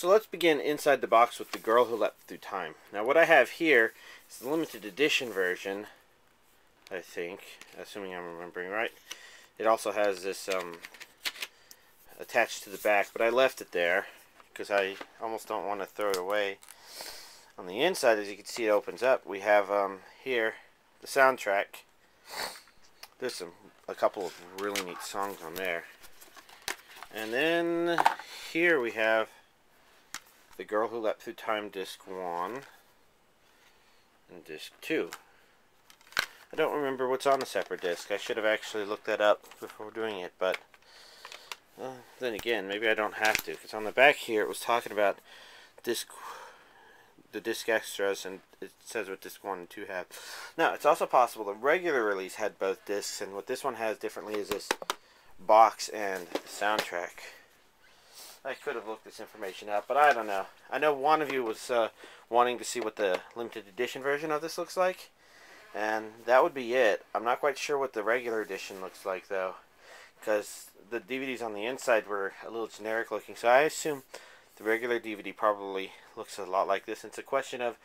So let's begin inside the box with The Girl Who Leapt Through Time. Now what I have here is the limited edition version, I think, assuming I'm remembering right. It also has this attached to the back, but I left it there because I almost don't want to throw it away. On the inside, as you can see, it opens up. We have here the soundtrack. There's a couple of really neat songs on there. And then here we have The Girl Who Leapt Through Time Disc 1 and Disc 2. I don't remember what's on the separate disc. I should have actually looked that up before doing it, but then again, maybe I don't have to, because on the back here it was talking about the disc extras, and it says what disc 1 and 2 have. Now, it's also possible the regular release had both discs, and what this one has differently is this box and the soundtrack. I could have looked this information up, but I don't know. I know one of you was wanting to see what the limited edition version of this looks like, and that would be it. I'm not quite sure what the regular edition looks like, though, because the DVDs on the inside were a little generic looking, so I assume the regular DVD probably looks a lot like this. It's a question of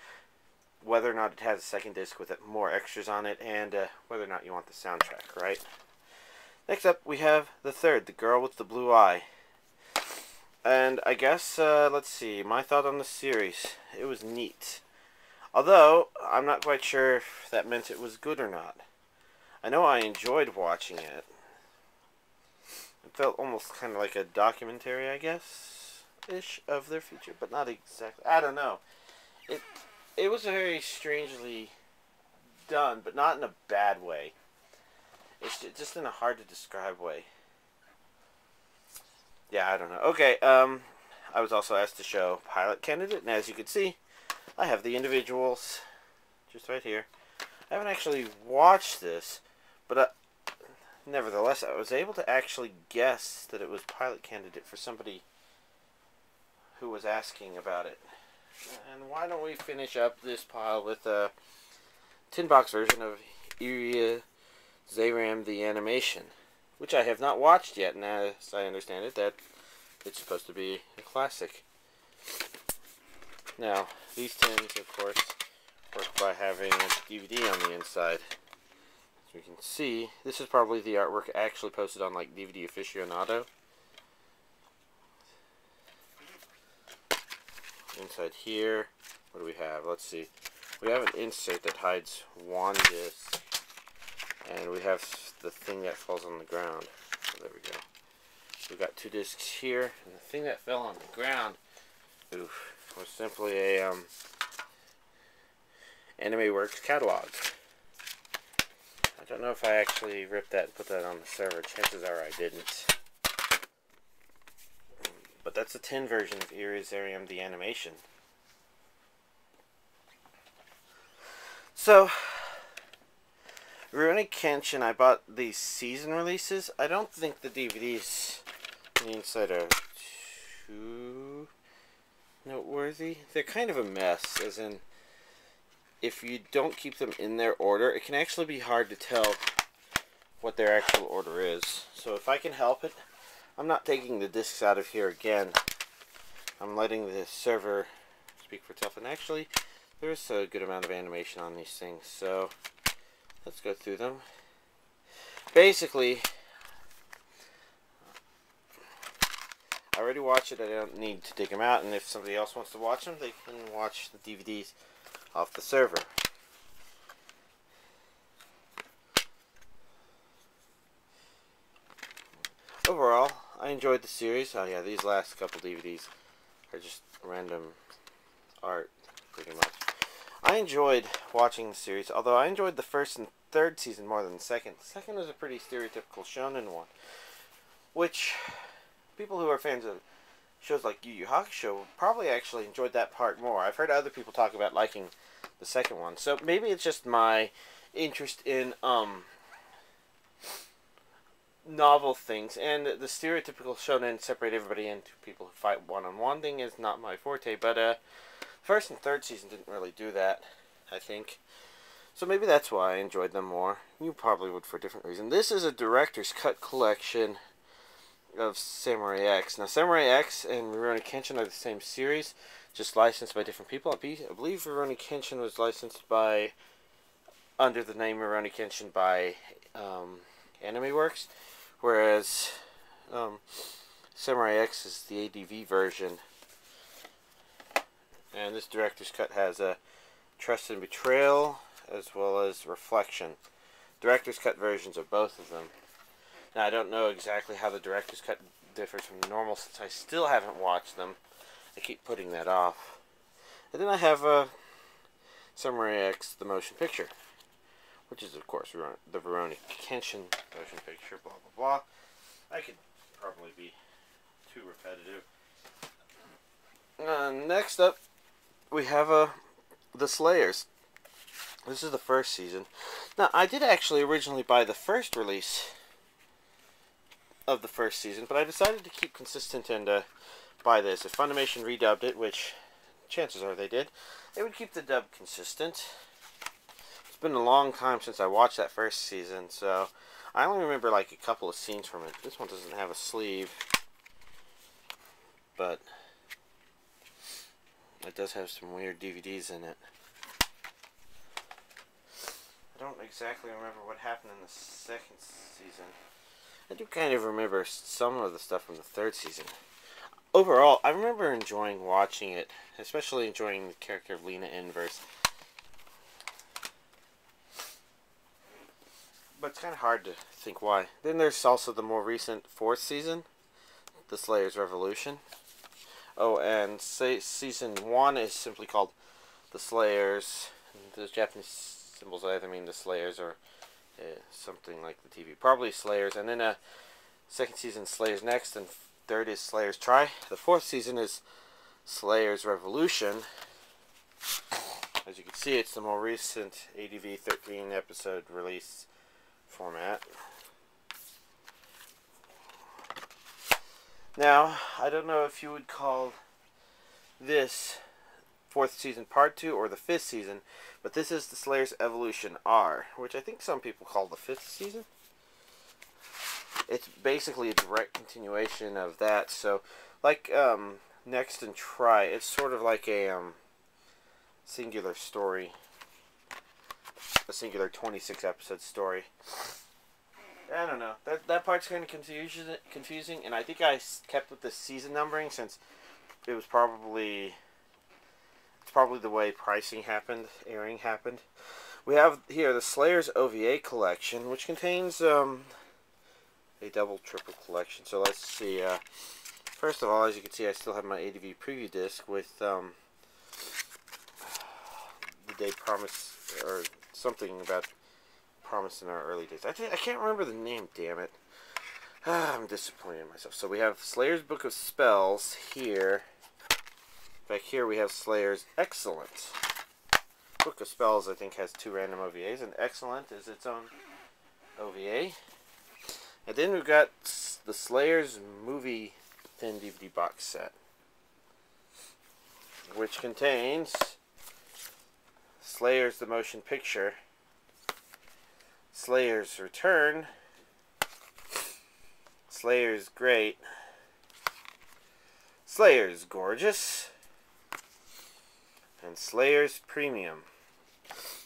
whether or not it has a second disc with more extras on it, and whether or not you want the soundtrack, right? Next up, we have the third, The Girl with the Blue Eye. And I guess, let's see, my thought on the series. It was neat. Although, I'm not quite sure if that meant it was good or not. I know I enjoyed watching it. It felt almost kind of like a documentary, I guess, ish, of their future, but not exactly. I don't know. It was very strangely done, but not in a bad way. It's just in a hard to describe way. Yeah, I don't know. Okay, I was also asked to show pilot candidate, and as you can see, I have the individuals just right here. I haven't actually watched this, but nevertheless, I was able to actually guess that it was pilot candidate for somebody who was asking about it. And why don't we finish up this pile with a tin box version of Iria, Zeiram the animation, which I have not watched yet, and as I understand it, that it's supposed to be a classic. Now, these tins, of course, work by having a DVD on the inside. As you can see, this is probably the artwork actually posted on like DVD Aficionado. Inside here, what do we have? Let's see. We have an insert that hides one disc, and we have the thing that falls on the ground. So there we go. We've got two discs here, and the thing that fell on the ground, was simply a Anime Works catalog. I don't know if I actually ripped that and put that on the server. Chances are I didn't. But that's a tin version of Iria Zeiram the animation. So, Ruroni Kenshin, I bought these season releases. I don't think the DVDs on the inside are too noteworthy. They're kind of a mess, as in, if you don't keep them in their order, it can actually be hard to tell what their actual order is. So if I can help it, I'm not taking the discs out of here again. I'm letting the server speak for itself. And actually, there's a good amount of animation on these things. So let's go through them. Basically, I already watched it. I don't need to dig them out. And if somebody else wants to watch them, they can watch the DVDs off the server. Overall, I enjoyed the series. Oh yeah, these last couple DVDs are just random art, pretty much. I enjoyed watching the series, although I enjoyed the first and third season more than the second. The second was a pretty stereotypical shonen one, which people who are fans of shows like Yu Yu Hakusho probably actually enjoyed that part more. I've heard other people talk about liking the second one, so maybe it's just my interest in novel things, and the stereotypical shonen separate everybody into people who fight one-on-one thing is not my forte, but first and third season didn't really do that, I think. So maybe that's why I enjoyed them more. You probably would for a different reason. This is a director's cut collection of Samurai X. Now, Samurai X and Ruroni Kenshin are the same series, just licensed by different people. I believe Ruroni Kenshin was licensed by under the name Ruroni Kenshin by Anime Works, whereas Samurai X is the ADV version. And this director's cut has a Trust and Betrayal as well as Reflection. Director's cut versions of both of them. Now, I don't know exactly how the director's cut differs from the normal since I still haven't watched them. I keep putting that off. And then I have Samurai X, the motion picture, which is, of course, the Ruroni Kenshin motion picture, blah, blah, blah. I could probably be too repetitive. Next up, we have The Slayers. This is the first season. Now, I did actually originally buy the first release of the first season, but I decided to keep consistent and buy this. If Funimation redubbed it, which chances are they did, they would keep the dub consistent. It's been a long time since I watched that first season, so I only remember like a couple of scenes from it. This one doesn't have a sleeve, but it does have some weird DVDs in it. I don't exactly remember what happened in the second season. I do kind of remember some of the stuff from the third season. Overall, I remember enjoying watching it, especially enjoying the character of Lena Inverse. But it's kind of hard to think why. Then there's also the more recent fourth season, The Slayers Revolution. Oh, and season 1 is simply called The Slayers. The Japanese symbols either mean The Slayers or something like the TV. Probably Slayers. And then second season, Slayers Next, and third is Slayers Try. The fourth season is Slayers Revolution. As you can see, it's the more recent ADV 13 episode release format. Now, I don't know if you would call this fourth season part 2 or the fifth season, but this is the Slayers Evolution R, which I think some people call the fifth season. It's basically a direct continuation of that. So, like Next and Try, it's sort of like a singular story, a singular 26 episode story. I don't know. That part's kind of confusing, and I think I kept with the season numbering since it was probably the way airing happened. We have here the Slayers OVA collection, which contains a triple collection. So let's see. First of all, as you can see, I still have my ADV preview disc with the day promise, or something about promise in our early days. I can't remember the name, damn it. I'm disappointed in myself. So we have Slayer's Book of Spells here. Back here we have Slayer's Excellent. Book of Spells, I think, has 2 random OVAs, and Excellent is its own OVA. And then we've got the Slayer's Movie Thin DVD box set, which contains Slayer's The Motion Picture, Slayer's Return, Slayer's Great, Slayer's Gorgeous, and Slayer's Premium.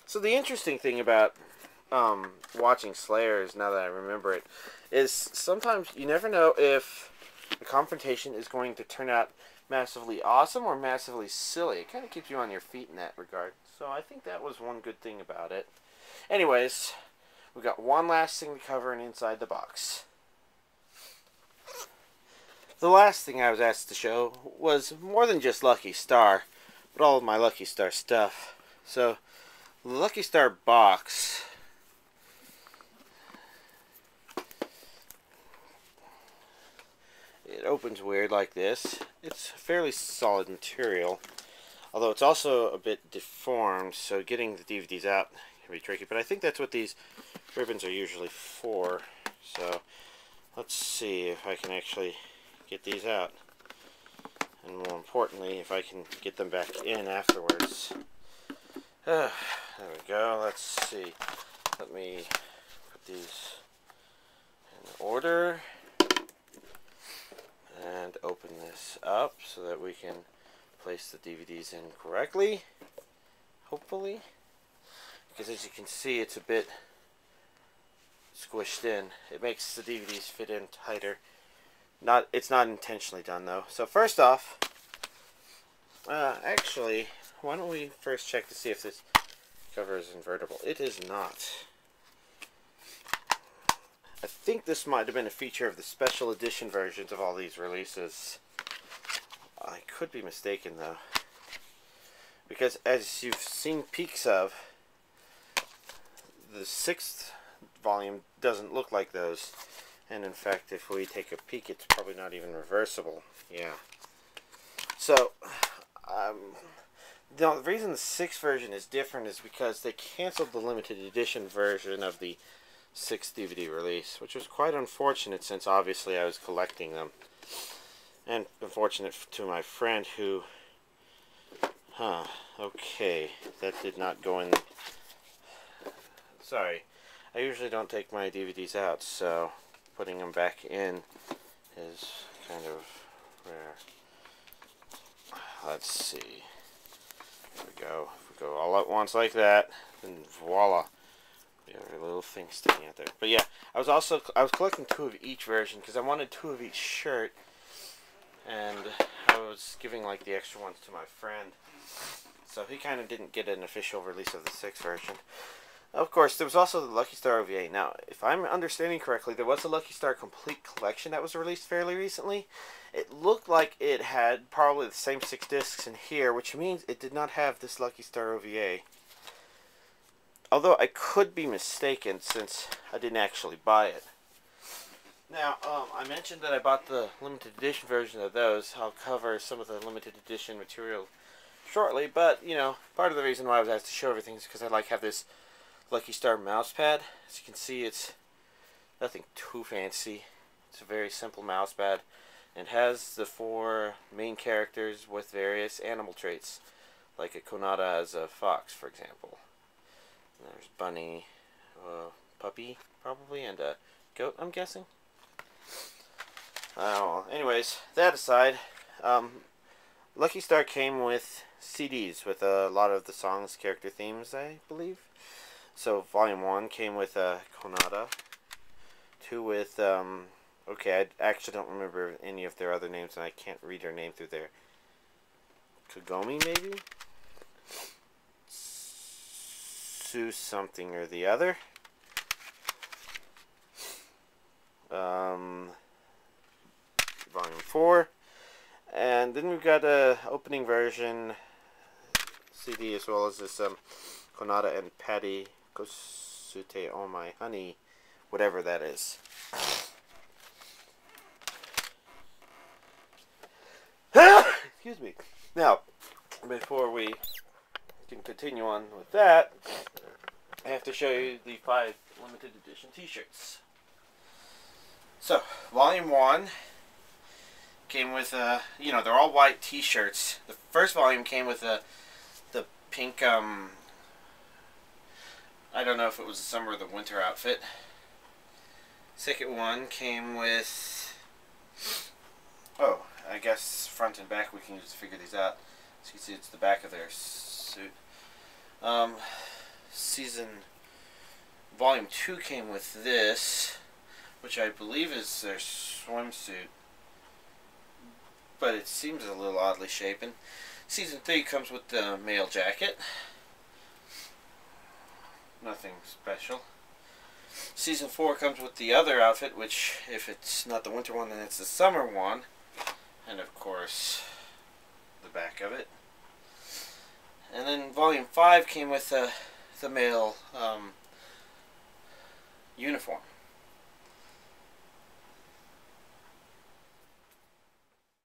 So the interesting thing about watching Slayers, now that I remember it, is sometimes you never know if a confrontation is going to turn out massively awesome or massively silly. It kind of keeps you on your feet in that regard. So I think that was one good thing about it. Anyways, we've got one last thing to cover and inside the box. The last thing I was asked to show was more than just Lucky Star, but all of my Lucky Star stuff. So, the Lucky Star box, it opens weird like this. It's fairly solid material, although it's also a bit deformed, so getting the DVDs out can be tricky. But I think that's what these ribbons are usually for. So, let's see if I can actually get these out. And more importantly, if I can get them back in afterwards. There we go. Let's see. Let me put these in order. And open this up so that we can place the DVDs in correctly, hopefully, because as you can see it's a bit squished in. It makes the DVDs fit in tighter. It's not intentionally done though. So first off, actually, why don't we first check to see if this cover is invertible. It is not. I think this might have been a feature of the special edition versions of all these releases. I could be mistaken though, because as you've seen peeks of, the 6th volume doesn't look like those, and in fact if we take a peek it's probably not even reversible. Yeah. So the reason the 6th version is different is because they canceled the limited edition version of the 6th DVD release, which was quite unfortunate since obviously I was collecting them. And unfortunate to my friend who... okay, that did not go in... Sorry, I usually don't take my DVDs out, so putting them back in is kind of rare. Let's see. There we go. If we go all at once like that, then voila. We have a little thing sticking out there. But yeah, I was collecting 2 of each version because I wanted 2 of each shirt, and I was giving like the extra ones to my friend, so he kind of didn't get an official release of the 6th version. Of course, there was also the Lucky Star OVA. Now, if I'm understanding correctly, there was a Lucky Star Complete Collection that was released fairly recently. It looked like it had probably the same 6 discs in here, which means it did not have this Lucky Star OVA. Although I could be mistaken since I didn't actually buy it. Now, I mentioned that I bought the limited edition version of those. I'll cover some of the limited edition material shortly, but, you know, part of the reason why I was asked to show everything is because I like have this Lucky Star mouse pad. As you can see, it's nothing too fancy. It's a very simple mouse pad, and has the 4 main characters with various animal traits, like a Konata as a fox, for example. There's Bunny, Puppy, probably, and a Goat, I'm guessing. Anyways, that aside, Lucky Star came with CDs with a lot of the songs' character themes, I believe. So, Volume 1 came with Konata. 2 with, okay, I actually don't remember any of their other names, and I can't read their name through there. Kagome, maybe? Something or the other. Volume 4, and then we've got a opening version CD as well as this Konata and Patty Kosute Oh My Honey, whatever that is. Excuse me. Now, before we can continue on with that, I have to show you the 5 limited edition t-shirts. So, Volume 1 came with, you know, they're all white t-shirts. The first volume came with the pink, I don't know if it was the summer or the winter outfit. Second one came with, oh, I guess front and back we can just figure these out. So you can see it's the back of their suit. Volume 2 came with this, which I believe is their swimsuit, but it seems a little oddly shapen. Season 3 comes with the male jacket. Nothing special. Season 4 comes with the other outfit, which, if it's not the winter one, then it's the summer one. And of course, the back of it. And then Volume 5 came with the male uniform.